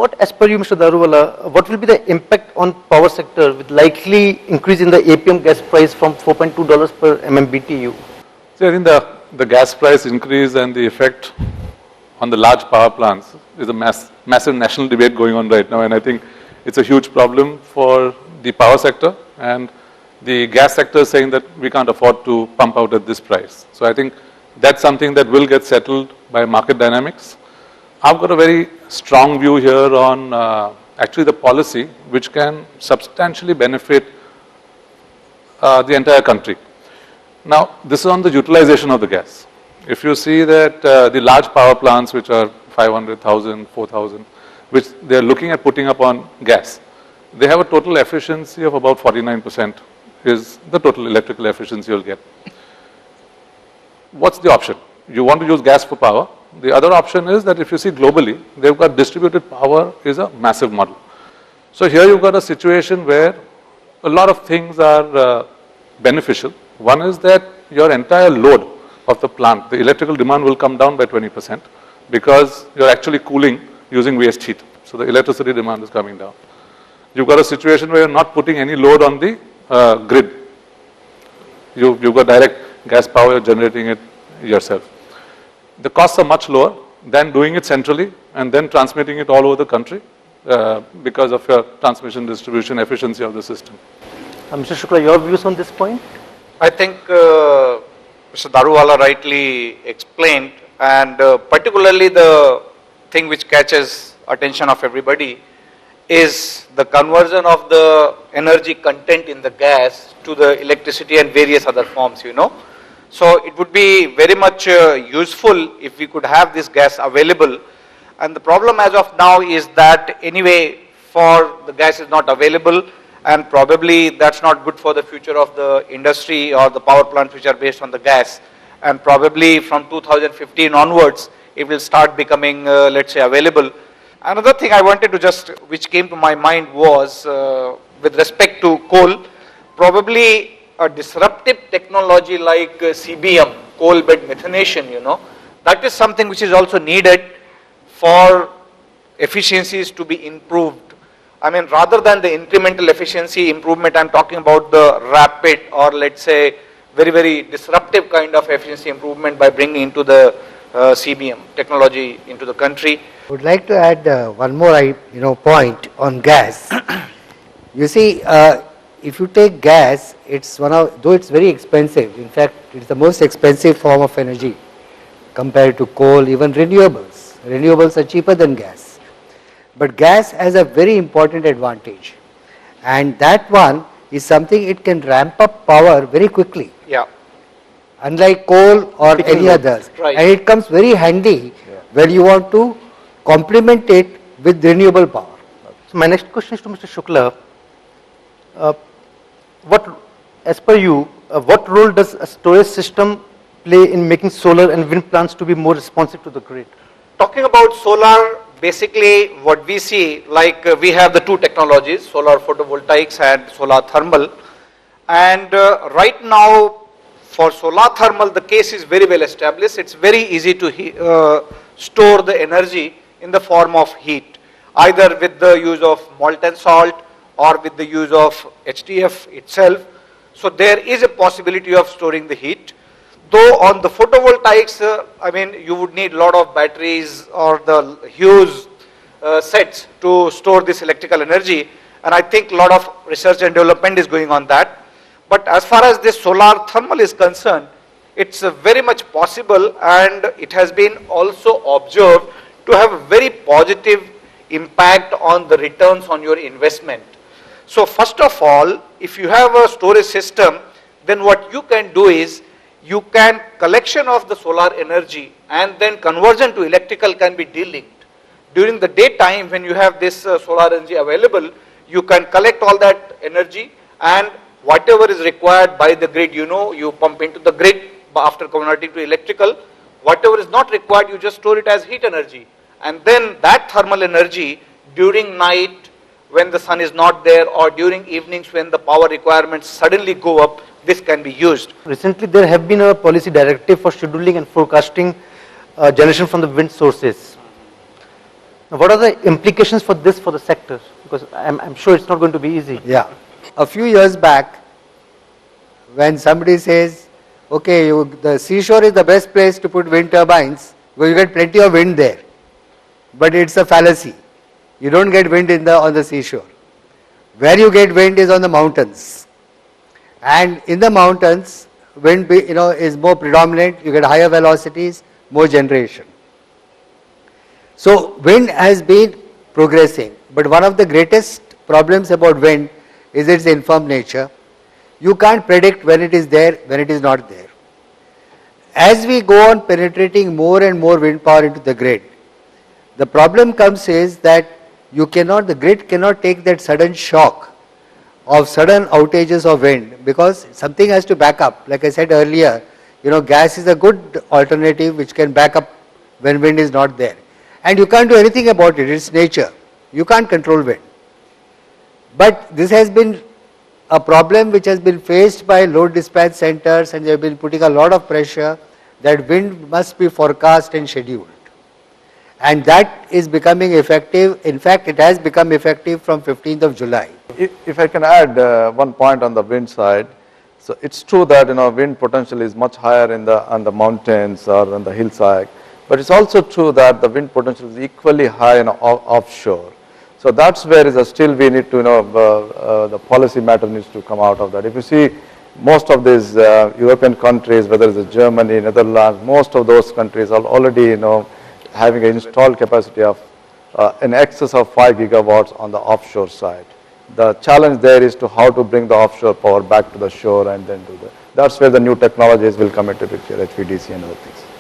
what, as per you, Mr. Daruwala, what will be the impact on power sector with likely increase in the APM gas price from $4.2 per MMBTU? See, I think the gas price increase and the effect on the large power plants is a massive national debate going on right now, and I think it's a huge problem for the power sector, and the gas sector is saying that we can't afford to pump out at this price. So I think that's something that will get settled by market dynamics. I've got a very strong view here on actually the policy which can substantially benefit the entire country. Now, this is on the utilization of the gas. If you see that the large power plants which are 500,000, 4,000, which they're looking at putting up on gas, they have a total efficiency of about 49% is the total electrical efficiency you'll get. What's the option? You want to use gas for power. The other option is that if you see globally, they've got distributed power is a massive model. So here you've got a situation where a lot of things are beneficial. One is that your entire load of the plant, the electrical demand will come down by 20% because you're actually cooling using waste heat. So the electricity demand is coming down. You've got a situation where you're not putting any load on the grid. You've got direct gas power, you're generating it yourself. The costs are much lower than doing it centrally and then transmitting it all over the country because of your transmission distribution efficiency of the system. Mr. Shukla, your views on this point? I think Mr. Daruwala rightly explained, and particularly the thing which catches attention of everybody is the conversion of the energy content in the gas to the electricity and various other forms, So it would be very much useful if we could have this gas available. And the problem as of now is that anyway, for the gas is not available, and probably that's not good for the future of the industry or the power plants which are based on the gas. And probably from 2015 onwards, it will start becoming, let's say, available. Another thing I wanted to which came to my mind was, with respect to coal, probably a disruptive technology like CBM, coal bed methanation, that is something which is also needed for efficiencies to be improved. I mean, rather than the incremental efficiency improvement, I'm talking about the rapid or let's say very, very disruptive kind of efficiency improvement by bringing into the CBM technology into the country. I would like to add one more point on gas. You see, if you take gas, it's though it's very expensive, in fact, it's the most expensive form of energy compared to coal, even renewables. Renewables are cheaper than gas. But gas has a very important advantage, and that one is something it can ramp up power very quickly. Yeah. Unlike coal or any others. Right. And it comes very handy when you want to complement it with renewable power. So my next question is to Mr. Shukla. As per you, what role does a storage system play in making solar and wind plants to be more responsive to the grid? Talking about solar, basically what we see, like we have the two technologies, solar photovoltaics and solar thermal. And right now, for solar thermal, the case is very well established. It's very easy to store the energy in the form of heat, either with the use of molten salt or with the use of HDF itself. So there is a possibility of storing the heat. Though on the photovoltaics, you would need a lot of batteries or the huge sets to store this electrical energy. And I think a lot of research and development is going on that. But as far as this solar thermal is concerned, it's very much possible, and it has been also observed to have a very positive impact on the returns on your investment. So first of all, if you have a storage system, then what you can do is, you can collection of the solar energy and then conversion to electrical can be delinked. During the daytime, when you have this solar energy available, you can collect all that energy, and whatever is required by the grid, you pump into the grid after converting to electrical. Whatever is not required, you just store it as heat energy. And then that thermal energy during night, when the sun is not there, or during evenings when the power requirements suddenly go up, this can be used. Recently, there have been a policy directive for scheduling and forecasting generation from the wind sources. What are the implications for this for the sector? Because I'm sure it's not going to be easy. Yeah. A few years back, when somebody says, okay, the seashore is the best place to put wind turbines, because you get plenty of wind there. But it's a fallacy. You don't get wind on the seashore. Where you get wind is on the mountains. And in the mountains, wind is more predominant, you get higher velocities, more generation. So wind has been progressing, but one of the greatest problems about wind is its infirm nature. You can't predict when it is there, when it is not there. As we go on penetrating more and more wind power into the grid, the problem comes is that the grid cannot take that sudden shock of sudden outages of wind, because something has to back up. Like I said earlier, gas is a good alternative which can back up when wind is not there. And you can't do anything about it, it's nature. You can't control wind. But this has been a problem which has been faced by load dispatch centers, and they have been putting a lot of pressure that wind must be forecast and scheduled. And that is becoming effective. In fact, it has become effective from 15th of July. If I can add one point on the wind side, so it's true that wind potential is much higher on the mountains or on the hillside, but it's also true that the wind potential is equally high offshore. So that's where still we need to the policy matter needs to come out of that. If you see most of these European countries, whether it's Germany, Netherlands, most of those countries are already having an installed capacity of in excess of 5 gigawatts on the offshore side. The challenge there is to how to bring the offshore power back to the shore and then do that. That's where the new technologies will come into picture, HVDC and other things.